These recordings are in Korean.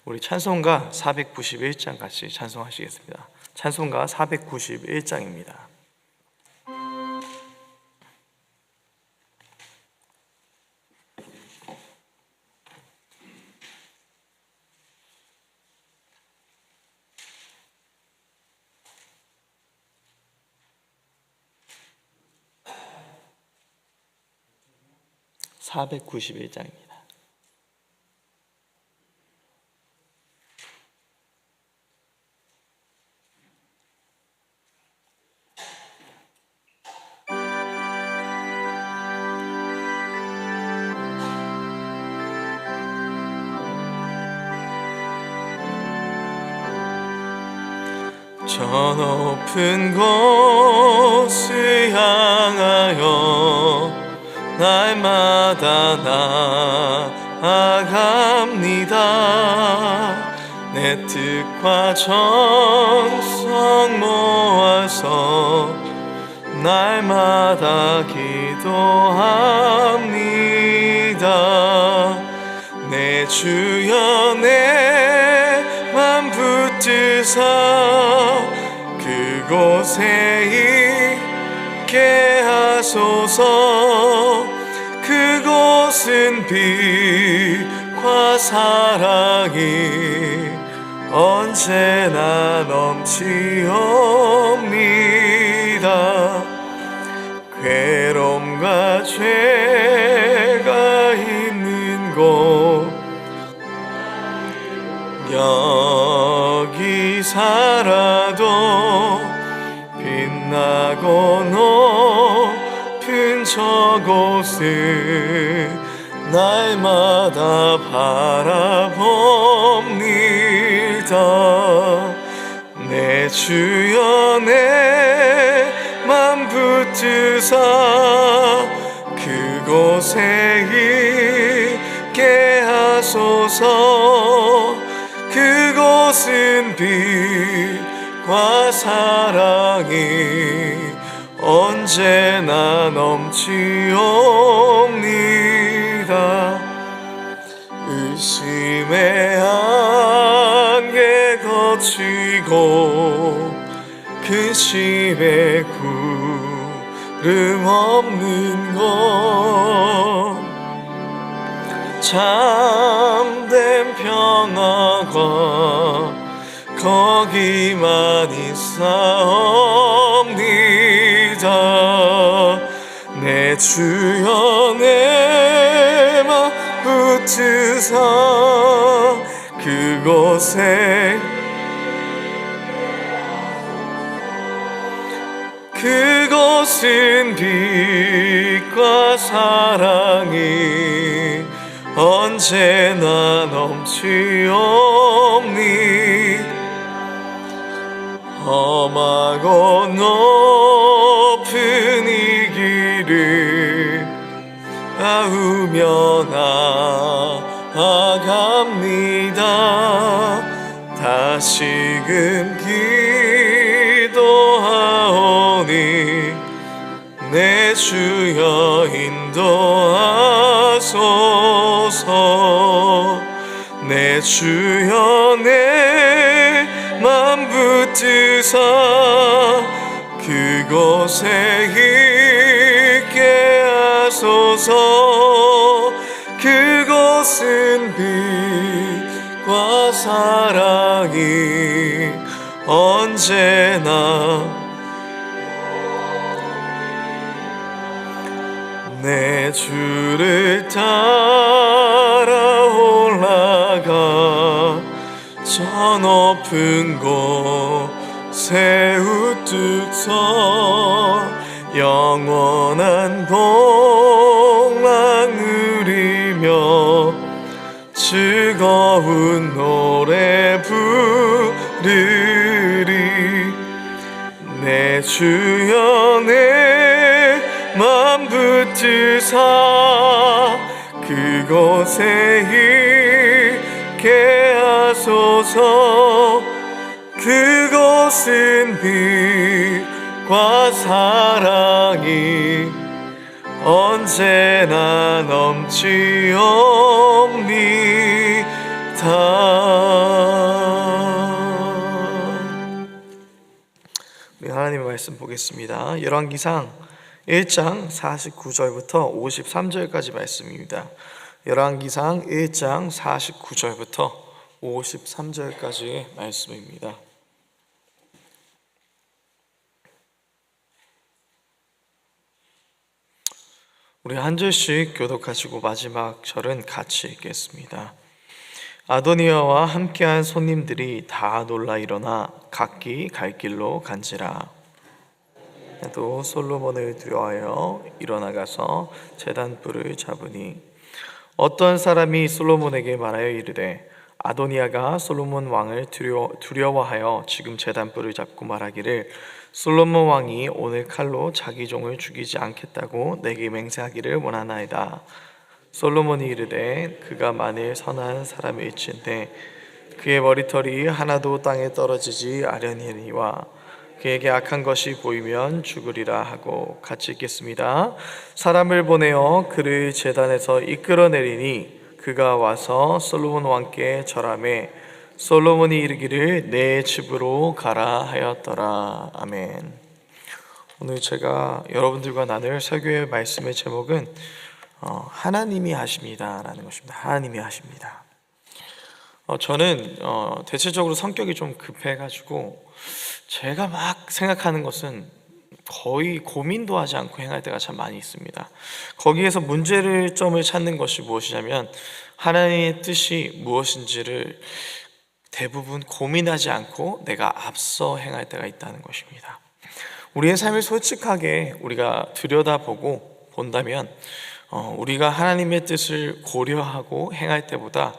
우리 찬송가 491장 같이 찬송하시겠습니다. 찬송가 491장입니다. (491장입니다) 저 높은 곳을 향하여 날마다 나아갑니다. 내 뜻과 정성 모아서 날마다 기도합니다. 내 주여 내맘 붙드사 그곳에 있게 하소서. 그곳은 빛과 사랑이 언제나 넘치옵니다. 괴로움과 죄가 있는 곳 여기 살아도 빛나고 높은 저곳을 날마다 바라봅니다. 내 주여 내맘 붙드사 그곳에 있게 하소서. 그곳은 빛과 사랑이 언제나 넘치옵니다. 의심의 안개 거치고 근심의 구름 없는 곳 참된 평화가 거기만 있사옵니다. 내 주여 내맘 붙드사 그곳에 그곳은 빛과 사랑이 언제나 넘치옵니. 험하고 높은 이 길을 아우며 나아갑니다. 다시금 기도하오니 내 주여 인도하소서. 내 주여 내맘 붙드사 그곳에 있게 하소서. 그곳은 빛과 사랑이 언제나 내 주를 따라 올라가 저 높은 곳에 우뚝 서 영원한 복락 누리며 즐거운 노래 부르리. 내 주여 내맘 붙드사 그곳에 있게 하소서. 그곳은 빛과 사랑이 언제나 넘치옵니다. 말씀 보겠습니다. 열왕기상 1장 49절부터 53절까지 말씀입니다. 열왕기상 1장 49절부터 53절까지의 말씀입니다. 우리 한 절씩 교독하시고 마지막 절은 같이 읽겠습니다. 아도니아와 함께한 손님들이 다 놀라 일어나 각기 갈 길로 간지라. 또 솔로몬을 두려워하여 일어나가서 제단불을 잡으니 어떤 사람이 솔로몬에게 말하여 이르되 아도니아가 솔로몬 왕을 두려워하여 지금 제단불을 잡고 말하기를 솔로몬 왕이 오늘 칼로 자기 종을 죽이지 않겠다고 내게 맹세하기를 원하나이다. 솔로몬이 이르되 그가 만일 선한 사람일진데 그의 머리털이 하나도 땅에 떨어지지 아니하니와 그에게 악한 것이 보이면 죽으리라 하고 같이 읽겠습니다. 사람을 보내어 그를 제단에서 이끌어내리니 그가 와서 솔로몬 왕께 절하매 솔로몬이 이르기를 내 집으로 가라 하였더라. 아멘. 오늘 제가 여러분들과 나눌 설교의 말씀의 제목은 하나님이 하십니다 라는 것입니다. 하나님이 하십니다. 저는 대체적으로 성격이 좀 급해가지고 제가 막 생각하는 것은 거의 고민도 하지 않고 행할 때가 참 많이 있습니다. 거기에서 문제점을 찾는 것이 무엇이냐면 하나님의 뜻이 무엇인지를 대부분 고민하지 않고 내가 앞서 행할 때가 있다는 것입니다. 우리의 삶을 솔직하게 우리가 들여다보고 본다면 우리가 하나님의 뜻을 고려하고 행할 때보다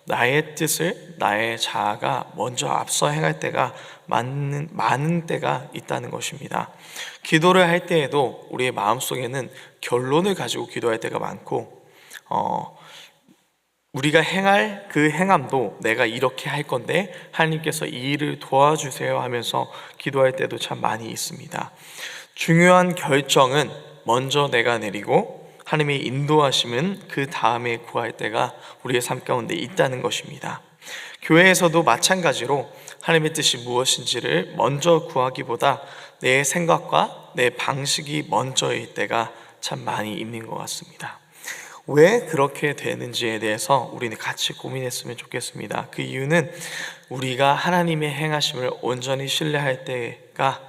나의 뜻을, 나의 자아가 먼저 앞서 행할 때가 많은 때가 있다는 것입니다. 기도를 할 때에도 우리의 마음속에는 결론을 가지고 기도할 때가 많고 우리가 행할 그 행함도 내가 이렇게 할 건데 하나님께서 이 일을 도와주세요 하면서 기도할 때도 참 많이 있습니다. 중요한 결정은 먼저 내가 내리고 하나님의 인도하심은 그 다음에 구할 때가 우리의 삶 가운데 있다는 것입니다. 교회에서도 마찬가지로 하나님의 뜻이 무엇인지를 먼저 구하기보다 내 생각과 내 방식이 먼저일 때가 참 많이 있는 것 같습니다. 왜 그렇게 되는지에 대해서 우리는 같이 고민했으면 좋겠습니다. 그 이유는 우리가 하나님의 행하심을 온전히 신뢰할 때가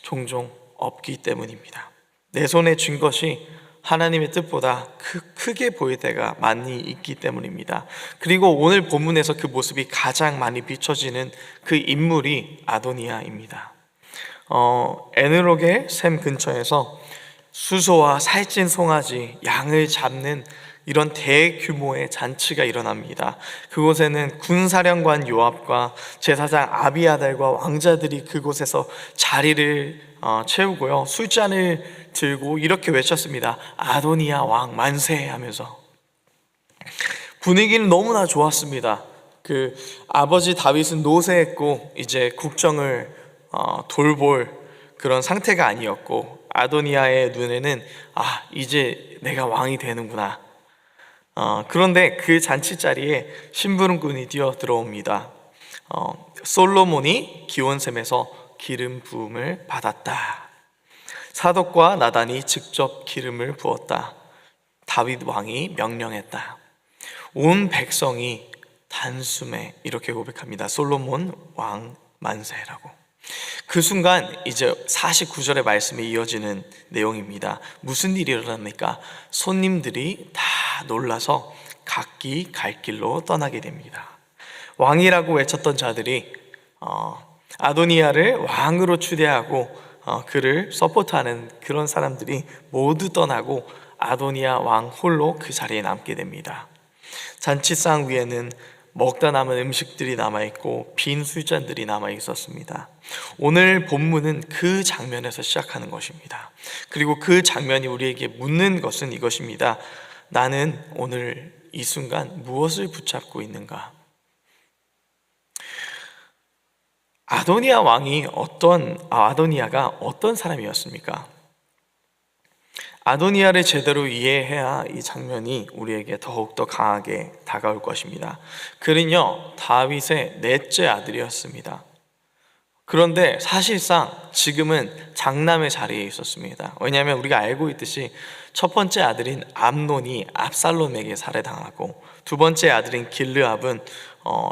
종종 없기 때문입니다. 내 손에 쥔 것이 하나님의 뜻보다 크게 보일 때가 많이 있기 때문입니다. 그리고 오늘 본문에서 그 모습이 가장 많이 비춰지는 그 인물이 아도니아입니다. 에느록의 샘 근처에서 수소와 살찐 송아지, 양을 잡는 이런 대규모의 잔치가 일어납니다. 그곳에는 군사령관 요압과 제사장 아비아달과 왕자들이 그곳에서 자리를 채우고요, 술잔을 들고 이렇게 외쳤습니다. 아도니아 왕 만세 하면서. 분위기는 너무나 좋았습니다. 그 아버지 다윗은 노쇠했고 이제 국정을 돌볼 그런 상태가 아니었고 아도니아의 눈에는 이제 내가 왕이 되는구나. 그런데 그 잔치 자리에 심부름꾼이 뛰어 들어옵니다. 솔로몬이 기온샘에서 기름 부음을 받았다. 사독과 나단이 직접 기름을 부었다. 다윗 왕이 명령했다. 온 백성이 단숨에 이렇게 고백합니다. 솔로몬 왕 만세라고. 그 순간 이제 49절의 말씀이 이어지는 내용입니다. 무슨 일이 일어납니까? 손님들이 다 놀라서 각기 갈 길로 떠나게 됩니다. 왕이라고 외쳤던 자들이 아도니아를 왕으로 추대하고 그를 서포트하는 그런 사람들이 모두 떠나고 아도니아 왕 홀로 그 자리에 남게 됩니다. 잔치상 위에는 먹다 남은 음식들이 남아있고 빈 술잔들이 남아있었습니다. 오늘 본문은 그 장면에서 시작하는 것입니다. 그리고 그 장면이 우리에게 묻는 것은 이것입니다. 나는 오늘 이 순간 무엇을 붙잡고 있는가? 아도니아가 어떤 사람이었습니까? 아도니아를 제대로 이해해야 이 장면이 우리에게 더욱더 강하게 다가올 것입니다. 그는요, 다윗의 넷째 아들이었습니다. 그런데 사실상 지금은 장남의 자리에 있었습니다. 왜냐하면 우리가 알고 있듯이 첫 번째 아들인 암논이 압살롬에게 살해당하고, 두 번째 아들인 길르압은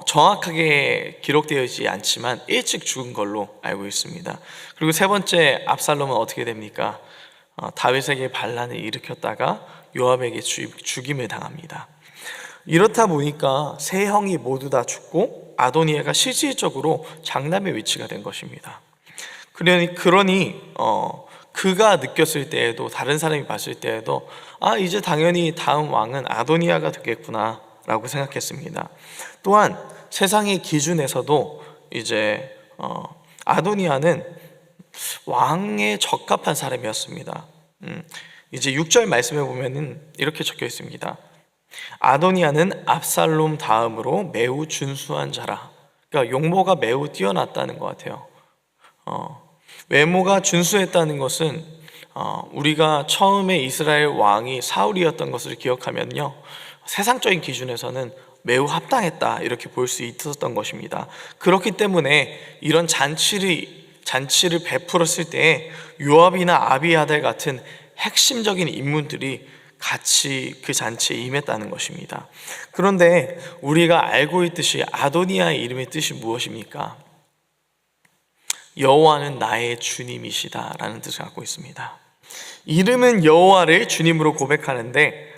정확하게 기록되어 있지 않지만 일찍 죽은 걸로 알고 있습니다. 그리고 세 번째 압살롬은 어떻게 됩니까? 다윗에게 반란을 일으켰다가 요압에게 죽임을 당합니다. 이렇다 보니까 세 형이 모두 다 죽고 아도니아가 실질적으로 장남의 위치가 된 것입니다. 그러니 그가 느꼈을 때에도, 다른 사람이 봤을 때에도 이제 당연히 다음 왕은 아도니아가 되겠구나 라고 생각했습니다. 또한 세상의 기준에서도 이제 아도니아는 왕에 적합한 사람이었습니다. 이제 6절 말씀에 보면은 이렇게 적혀 있습니다. 아도니아는 압살롬 다음으로 매우 준수한 자라. 그러니까 용모가 매우 뛰어났다는 것 같아요. 외모가 준수했다는 것은 우리가 처음에 이스라엘 왕이 사울이었던 것을 기억하면요, 세상적인 기준에서는 매우 합당했다 이렇게 볼 수 있었던 것입니다. 그렇기 때문에 이런 잔치를 베풀었을 때 요압이나 아비아달 같은 핵심적인 인물들이 같이 그 잔치에 임했다는 것입니다. 그런데 우리가 알고 있듯이 아도니아의 이름의 뜻이 무엇입니까? 여호와는 나의 주님이시다 라는 뜻을 갖고 있습니다. 이름은 여호와를 주님으로 고백하는데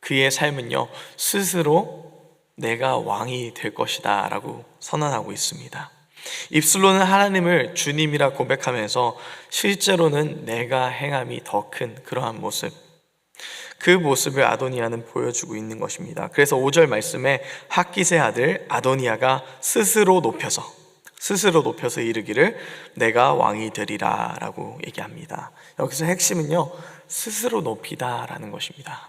그의 삶은요, 스스로 내가 왕이 될 것이다 라고 선언하고 있습니다. 입술로는 하나님을 주님이라 고백하면서 실제로는 내가 행함이 더 큰 그러한 모습, 그 모습을 아도니아는 보여주고 있는 것입니다. 그래서 5절 말씀에 학깃의 아들 아도니아가 스스로 높여서 이르기를 내가 왕이 되리라 라고 얘기합니다. 여기서 핵심은요, 스스로 높이다 라는 것입니다.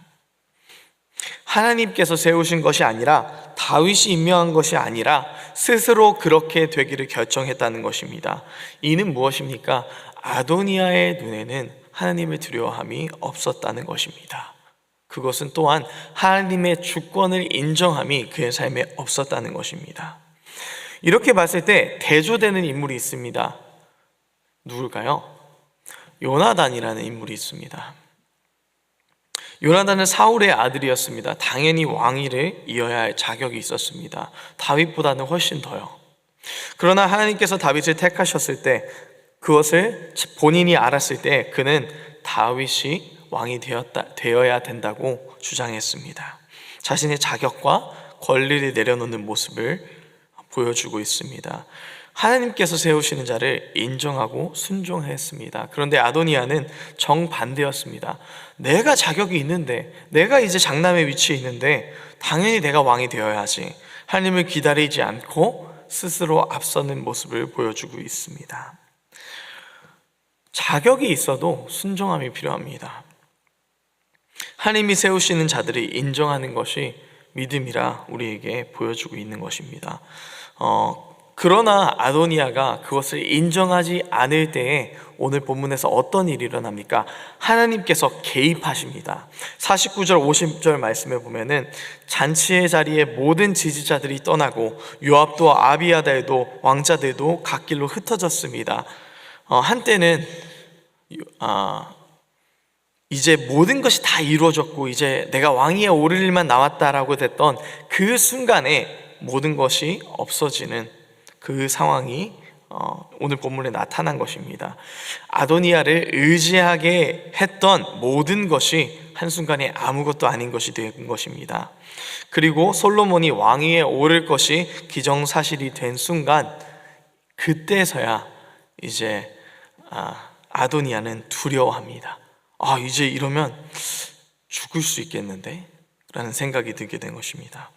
하나님께서 세우신 것이 아니라, 다윗이 임명한 것이 아니라 스스로 그렇게 되기를 결정했다는 것입니다. 이는 무엇입니까? 아도니아의 눈에는 하나님을 두려워함이 없었다는 것입니다. 그것은 또한 하나님의 주권을 인정함이 그의 삶에 없었다는 것입니다. 이렇게 봤을 때 대조되는 인물이 있습니다. 누굴까요? 요나단이라는 인물이 있습니다. 요나단은 사울의 아들이었습니다. 당연히 왕위를 이어야 할 자격이 있었습니다. 다윗보다는 훨씬 더요. 그러나 하나님께서 다윗을 택하셨을 때, 그것을 본인이 알았을 때 그는 다윗이 왕이 되어야 된다고 주장했습니다. 자신의 자격과 권리를 내려놓는 모습을 보여주고 있습니다. 하나님께서 세우시는 자를 인정하고 순종했습니다. 그런데 아도니아는 정반대였습니다. 내가 자격이 있는데, 내가 이제 장남의 위치에 있는데 당연히 내가 왕이 되어야지. 하나님을 기다리지 않고 스스로 앞서는 모습을 보여주고 있습니다. 자격이 있어도 순종함이 필요합니다. 하나님이 세우시는 자들이 인정하는 것이 믿음이라 우리에게 보여주고 있는 것입니다. 그러나 아도니아가 그것을 인정하지 않을 때에 오늘 본문에서 어떤 일이 일어납니까? 하나님께서 개입하십니다. 49절 50절 말씀에 보면은 잔치의 자리에 모든 지지자들이 떠나고 요압도 아비아달도 왕자들도 각 길로 흩어졌습니다. 한때는 이제 모든 것이 다 이루어졌고 이제 내가 왕위에 오를 일만 남았다라고 됐던 그 순간에 모든 것이 없어지는 그 상황이 오늘 본문에 나타난 것입니다. 아도니아를 의지하게 했던 모든 것이 한순간에 아무것도 아닌 것이 된 것입니다. 그리고 솔로몬이 왕위에 오를 것이 기정사실이 된 순간, 그때서야 이제 아도니아는 두려워합니다. 이제 이러면 죽을 수 있겠는데? 라는 생각이 들게 된 것입니다.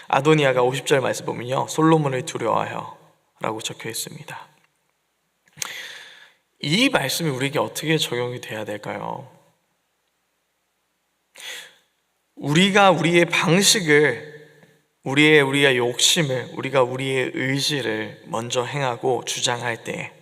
아도니아가 50절 말씀 보면요, 솔로몬을 두려워하여 라고 적혀 있습니다. 이 말씀이 우리에게 어떻게 적용이 돼야 될까요? 우리가 우리의 방식을, 우리의 욕심을, 우리의 의지를 먼저 행하고 주장할 때,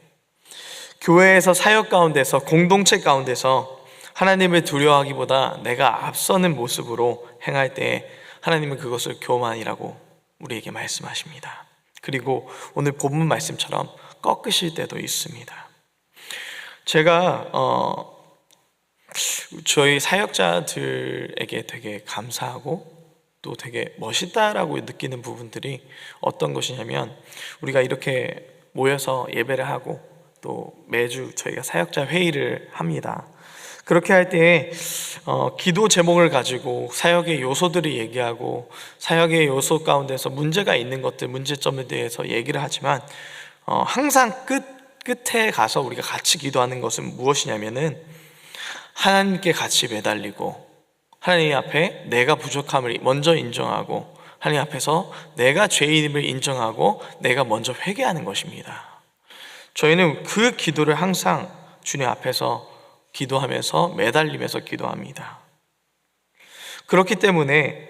교회에서 사역 가운데서, 공동체 가운데서 하나님을 두려워하기보다 내가 앞서는 모습으로 행할 때 하나님은 그것을 교만이라고 우리에게 말씀하십니다. 그리고 오늘 본문 말씀처럼 꺾으실 때도 있습니다. 제가 저희 사역자들에게 되게 감사하고 또 되게 멋있다라고 느끼는 부분들이 어떤 것이냐면, 우리가 이렇게 모여서 예배를 하고 또 매주 저희가 사역자 회의를 합니다. 그렇게 할 때에 기도 제목을 가지고 사역의 요소들을 얘기하고 사역의 요소 가운데서 문제가 있는 것들, 문제점에 대해서 얘기를 하지만 항상 끝에 가서 우리가 같이 기도하는 것은 무엇이냐면은 하나님께 같이 매달리고 하나님 앞에 내가 부족함을 먼저 인정하고 하나님 앞에서 내가 죄인임을 인정하고 내가 먼저 회개하는 것입니다. 저희는 그 기도를 항상 주님 앞에서 기도하면서 매달리면서 기도합니다. 그렇기 때문에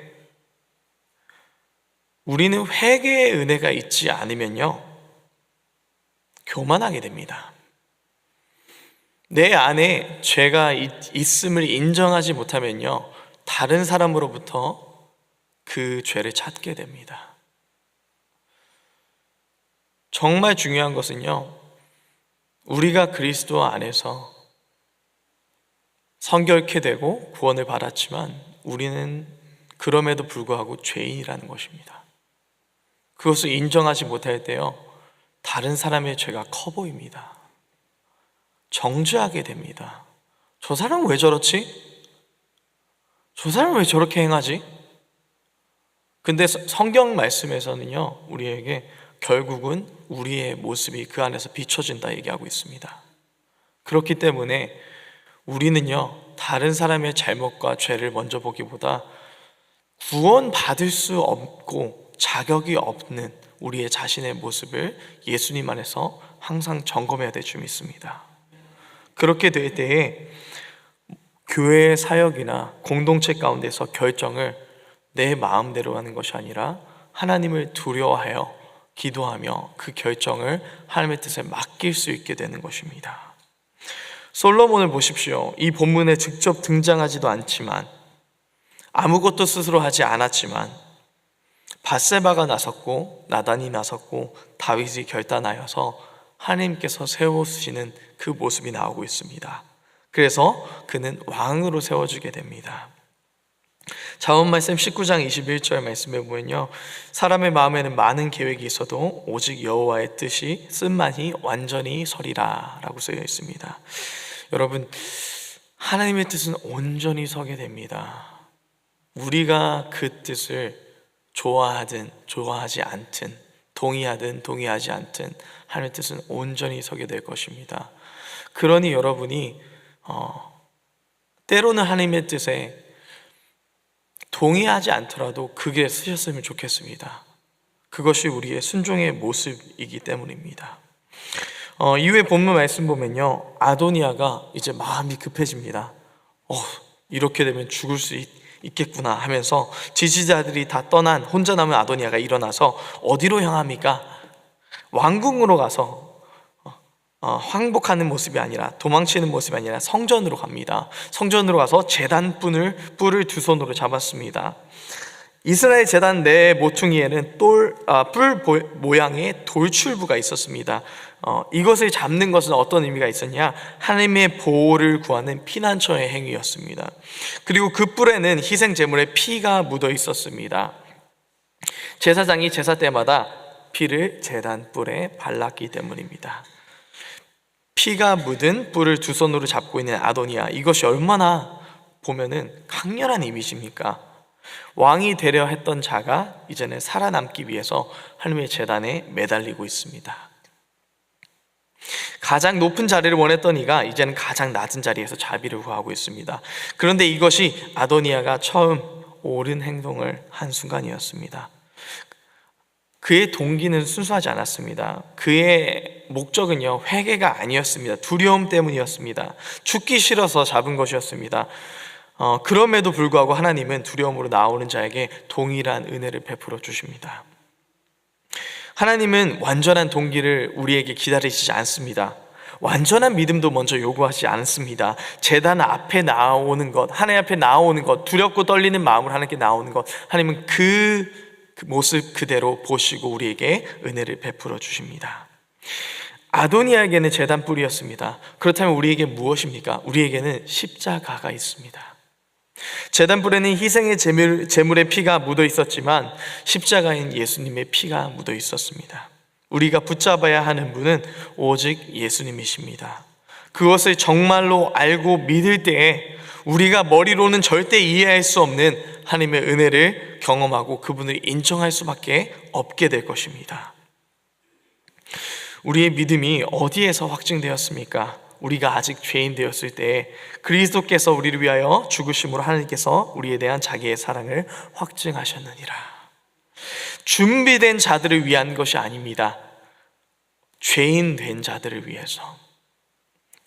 우리는 회개의 은혜가 있지 않으면요, 교만하게 됩니다. 내 안에 죄가 있음을 인정하지 못하면요, 다른 사람으로부터 그 죄를 찾게 됩니다. 정말 중요한 것은요, 우리가 그리스도 안에서 성결케 되고 구원을 받았지만 우리는 그럼에도 불구하고 죄인이라는 것입니다. 그것을 인정하지 못할 때요, 다른 사람의 죄가 커 보입니다. 정죄하게 됩니다. 저 사람은 왜 저렇지? 저 사람은 왜 저렇게 행하지? 근데 성경 말씀에서는요, 우리에게 결국은 우리의 모습이 그 안에서 비춰진다 얘기하고 있습니다. 그렇기 때문에 우리는요, 다른 사람의 잘못과 죄를 먼저 보기보다 구원받을 수 없고 자격이 없는 우리의 자신의 모습을 예수님 안에서 항상 점검해야 될 줄 믿습니다. 그렇게 될 때에 교회의 사역이나 공동체 가운데서 결정을 내 마음대로 하는 것이 아니라 하나님을 두려워하여 기도하며 그 결정을 하나님의 뜻에 맡길 수 있게 되는 것입니다. 솔로몬을 보십시오. 이 본문에 직접 등장하지도 않지만, 아무것도 스스로 하지 않았지만 밧세바가 나섰고 나단이 나섰고 다윗이 결단하여서 하나님께서 세우시는 그 모습이 나오고 있습니다. 그래서 그는 왕으로 세워지게 됩니다. 자언 말씀 19장 21절 말씀에 보면요, 사람의 마음에는 많은 계획이 있어도 오직 여호와의 뜻이 쓴만이 완전히 서리라 라고 쓰여 있습니다. 여러분, 하나님의 뜻은 온전히 서게 됩니다. 우리가 그 뜻을 좋아하든 좋아하지 않든, 동의하든 동의하지 않든 하나님의 뜻은 온전히 서게 될 것입니다. 그러니 여러분이 때로는 하나님의 뜻에 동의하지 않더라도 그게 쓰셨으면 좋겠습니다. 그것이 우리의 순종의 모습이기 때문입니다. 이후에 본문 말씀 보면요, 아도니아가 이제 마음이 급해집니다. 이렇게 되면 죽을 수 있겠구나 하면서 지지자들이 다 떠난 혼자 남은 아도니아가 일어나서 어디로 향합니까? 왕궁으로 가서 항복하는 모습이 아니라, 도망치는 모습이 아니라 성전으로 갑니다. 성전으로 가서 제단 뿔을 두 손으로 잡았습니다. 이스라엘 제단 내 모퉁이에는 뿔 모양의 돌출부가 있었습니다. 이것을 잡는 것은 어떤 의미가 있었냐? 하나님의 보호를 구하는 피난처의 행위였습니다. 그리고 그 뿔에는 희생 제물의 피가 묻어 있었습니다. 제사장이 제사 때마다 피를 제단 뿔에 발랐기 때문입니다. 피가 묻은 뿔을 두 손으로 잡고 있는 아도니아, 이것이 얼마나 보면은 강렬한 이미지입니까? 왕이 되려 했던 자가 이제는 살아남기 위해서 하나님의 제단에 매달리고 있습니다. 가장 높은 자리를 원했던 이가 이제는 가장 낮은 자리에서 자비를 구하고 있습니다. 그런데 이것이 아도니아가 처음 옳은 행동을 한 순간이었습니다. 그의 동기는 순수하지 않았습니다. 그의 목적은요, 회개가 아니었습니다. 두려움 때문이었습니다. 죽기 싫어서 잡은 것이었습니다. 그럼에도 불구하고 하나님은 두려움으로 나오는 자에게 동일한 은혜를 베풀어 주십니다. 하나님은 완전한 동기를 우리에게 기다리시지 않습니다. 완전한 믿음도 먼저 요구하지 않습니다. 제단 앞에 나오는 것, 하나님 앞에 나오는 것, 두렵고 떨리는 마음으로 하나님께 나오는 것, 하나님은 그 모습 그대로 보시고 우리에게 은혜를 베풀어 주십니다. 아도니아에게는 제단불이었습니다. 그렇다면 우리에게 무엇입니까? 우리에게는 십자가가 있습니다. 제단불에는 희생의 제물의 피가 묻어 있었지만 십자가인 예수님의 피가 묻어 있었습니다. 우리가 붙잡아야 하는 분은 오직 예수님이십니다. 그것을 정말로 알고 믿을 때에 우리가 머리로는 절대 이해할 수 없는 하나님의 은혜를 경험하고 그분을 인정할 수밖에 없게 될 것입니다. 우리의 믿음이 어디에서 확증되었습니까? 우리가 아직 죄인 되었을 때 그리스도께서 우리를 위하여 죽으심으로 하나님께서 우리에 대한 자기의 사랑을 확증하셨느니라. 준비된 자들을 위한 것이 아닙니다. 죄인 된 자들을 위해서,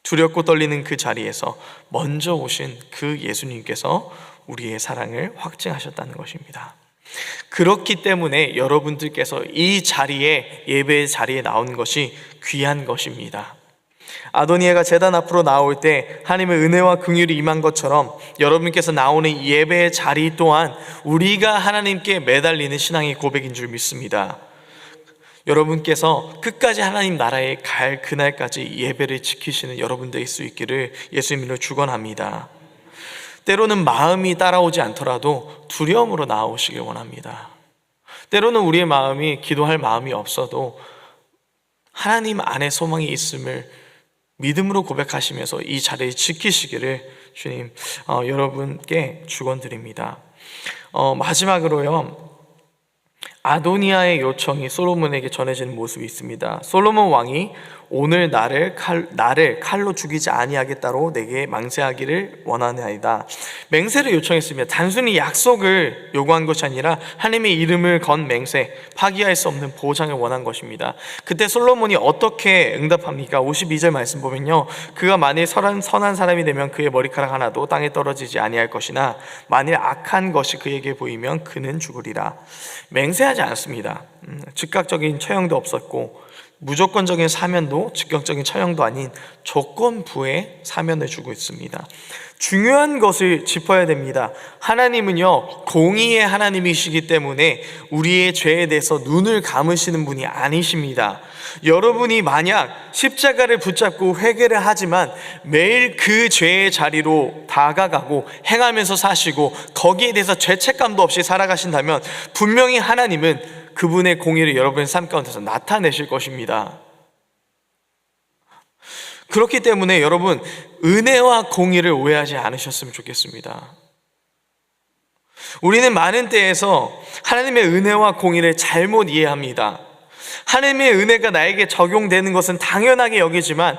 두렵고 떨리는 그 자리에서 먼저 오신 그 예수님께서 우리의 사랑을 확증하셨다는 것입니다. 그렇기 때문에 여러분들께서 이 자리에, 예배의 자리에 나온 것이 귀한 것입니다. 아도니아가 제단 앞으로 나올 때 하나님의 은혜와 긍휼이 임한 것처럼 여러분께서 나오는 예배의 자리 또한 우리가 하나님께 매달리는 신앙의 고백인 줄 믿습니다. 여러분께서 끝까지 하나님 나라에 갈 그날까지 예배를 지키시는 여러분들일 수 있기를 예수님으로 축원합니다. 때로는 마음이 따라오지 않더라도 두려움으로 나오시길 원합니다. 때로는 우리의 마음이 기도할 마음이 없어도 하나님 안에 소망이 있음을 믿음으로 고백하시면서 이 자리를 지키시기를 주님 여러분께 축원드립니다. 마지막으로요, 아도니아의 요청이 솔로몬에게 전해지는 모습이 있습니다. 솔로몬 왕이 오늘 나를 칼로 죽이지 아니하겠다로 내게 맹세하기를 원하나이다. 맹세를 요청했습니다. 단순히 약속을 요구한 것이 아니라 하나님의 이름을 건 맹세, 파기할 수 없는 보장을 원한 것입니다. 그때 솔로몬이 어떻게 응답합니까? 52절 말씀 보면요, 그가 만일 선한 사람이 되면 그의 머리카락 하나도 땅에 떨어지지 아니할 것이나 만일 악한 것이 그에게 보이면 그는 죽으리라. 맹세하지 않습니다. 즉각적인 처형도 없었고 무조건적인 사면도 즉각적인 처형도 아닌 조건부의 사면을 주고 있습니다. 중요한 것을 짚어야 됩니다. 하나님은요, 공의의 하나님이시기 때문에 우리의 죄에 대해서 눈을 감으시는 분이 아니십니다. 여러분이 만약 십자가를 붙잡고 회개를 하지만 매일 그 죄의 자리로 다가가고 행하면서 사시고 거기에 대해서 죄책감도 없이 살아가신다면 분명히 하나님은 그분의 공의를 여러분의 삶 가운데서 나타내실 것입니다. 그렇기 때문에 여러분, 은혜와 공의를 오해하지 않으셨으면 좋겠습니다. 우리는 많은 때에서 하나님의 은혜와 공의를 잘못 이해합니다. 하나님의 은혜가 나에게 적용되는 것은 당연하게 여기지만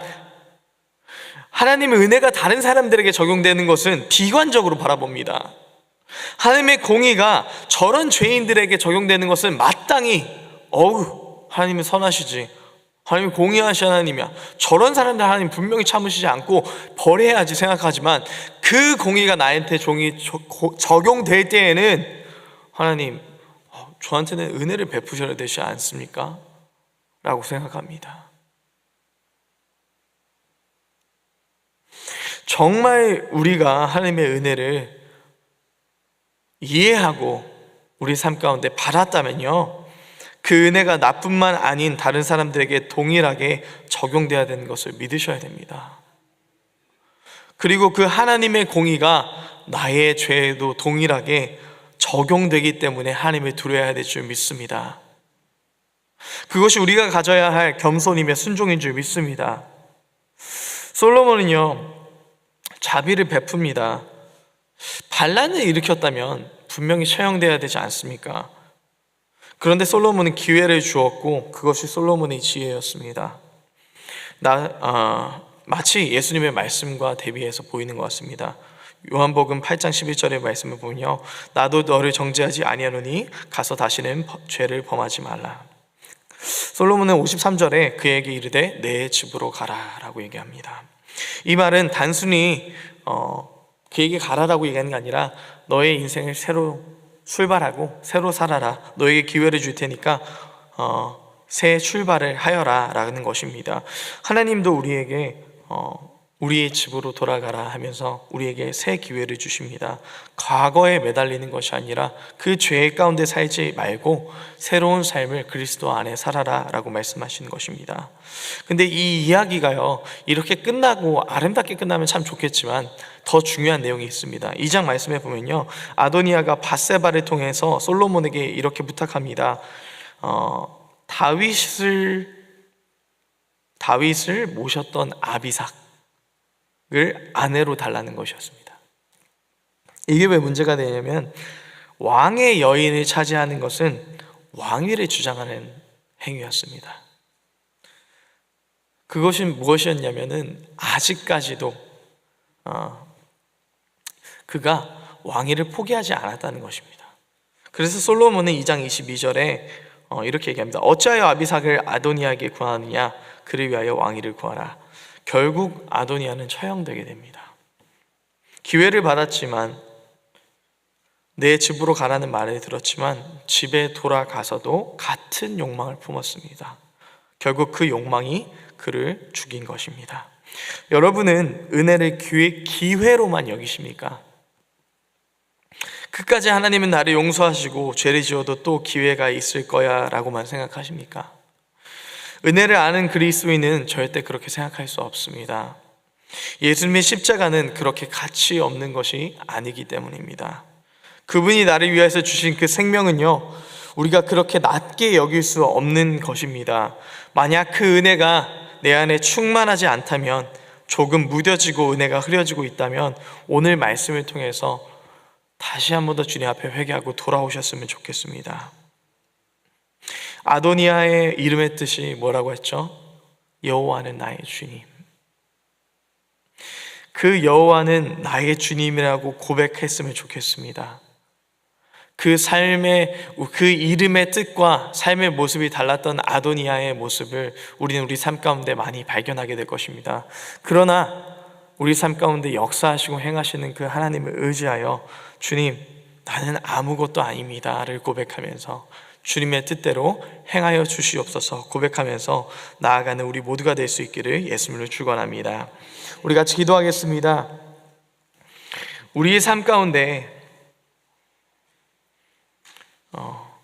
하나님의 은혜가 다른 사람들에게 적용되는 것은 비관적으로 바라봅니다. 하나님의 공의가 저런 죄인들에게 적용되는 것은 마땅히 하나님은 선하시지, 하나님은 공의하신 하나님이야, 저런 사람들 하나님 분명히 참으시지 않고 버려야지 생각하지만 그 공의가 나한테 적용될 때에는 하나님 저한테는 은혜를 베푸셔야 되지 않습니까? 라고 생각합니다. 정말 우리가 하나님의 은혜를 이해하고 우리 삶 가운데 받았다면요, 그 은혜가 나뿐만 아닌 다른 사람들에게 동일하게 적용돼야 되는 것을 믿으셔야 됩니다. 그리고 그 하나님의 공의가 나의 죄에도 동일하게 적용되기 때문에 하나님을 두려워야 될 줄 믿습니다. 그것이 우리가 가져야 할 겸손이며 순종인 줄 믿습니다. 솔로몬은요, 자비를 베풉니다. 반란을 일으켰다면 분명히 처형돼야 되지 않습니까? 그런데 솔로몬은 기회를 주었고 그것이 솔로몬의 지혜였습니다. 마치 예수님의 말씀과 대비해서 보이는 것 같습니다. 요한복음 8장 11절의 말씀을 보면요, 나도 너를 정죄하지 아니하노니 가서 다시는 죄를 범하지 말라. 솔로몬은 53절에 그에게 이르되 내 집으로 가라 라고 얘기합니다. 이 말은 단순히 그에게 가라라고 얘기하는 게 아니라 너의 인생을 새로 출발하고 새로 살아라, 너에게 기회를 줄 테니까 새 출발을 하여라 라는 것입니다. 하나님도 우리에게 우리의 집으로 돌아가라 하면서 우리에게 새 기회를 주십니다. 과거에 매달리는 것이 아니라 그 죄 가운데 살지 말고 새로운 삶을 그리스도 안에 살아라 라고 말씀하시는 것입니다. 근데 이 이야기가요, 이렇게 끝나고 아름답게 끝나면 참 좋겠지만 더 중요한 내용이 있습니다. 2장 말씀해 보면요, 아도니아가 밧세바를 통해서 솔로몬에게 이렇게 부탁합니다. 다윗을 모셨던 아비삭을 아내로 달라는 것이었습니다. 이게 왜 문제가 되냐면, 왕의 여인을 차지하는 것은 왕위를 주장하는 행위였습니다. 그것이 무엇이었냐면은 아직까지도 그가 왕위를 포기하지 않았다는 것입니다. 그래서 솔로몬은 2장 22절에 이렇게 얘기합니다. 어찌하여 아비삭을 아도니아에게 구하느냐? 그를 위하여 왕위를 구하라. 결국 아도니아는 처형되게 됩니다. 기회를 받았지만, 내 집으로 가라는 말을 들었지만 집에 돌아가서도 같은 욕망을 품었습니다. 결국 그 욕망이 그를 죽인 것입니다. 여러분은 은혜를 기회로만 여기십니까? 끝까지 하나님은 나를 용서하시고 죄를 지어도 또 기회가 있을 거야 라고만 생각하십니까? 은혜를 아는 그리스도인은 절대 그렇게 생각할 수 없습니다. 예수님의 십자가는 그렇게 가치 없는 것이 아니기 때문입니다. 그분이 나를 위해서 주신 그 생명은요, 우리가 그렇게 낮게 여길 수 없는 것입니다. 만약 그 은혜가 내 안에 충만하지 않다면, 조금 무뎌지고 은혜가 흐려지고 있다면 오늘 말씀을 통해서 다시 한 번 더 주님 앞에 회개하고 돌아오셨으면 좋겠습니다. 아도니아의 이름의 뜻이 뭐라고 했죠? 여호와는 나의 주님. 그 여호와는 나의 주님이라고 고백했으면 좋겠습니다. 그 삶의, 그 이름의 뜻과 삶의 모습이 달랐던 아도니아의 모습을 우리는 우리 삶 가운데 많이 발견하게 될 것입니다. 그러나 우리 삶 가운데 역사하시고 행하시는 그 하나님을 의지하여 주님, 나는 아무것도 아닙니다를 고백하면서 주님의 뜻대로 행하여 주시옵소서 고백하면서 나아가는 우리 모두가 될 수 있기를 예수님으로 축원합니다. 우리 같이 기도하겠습니다. 우리의 삶 가운데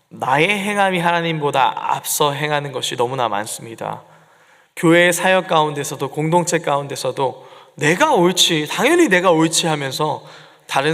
나의 행함이 하나님보다 앞서 행하는 것이 너무나 많습니다. 교회의 사역 가운데서도, 공동체 가운데서도 내가 옳지, 당연히 내가 옳지 하면서 다른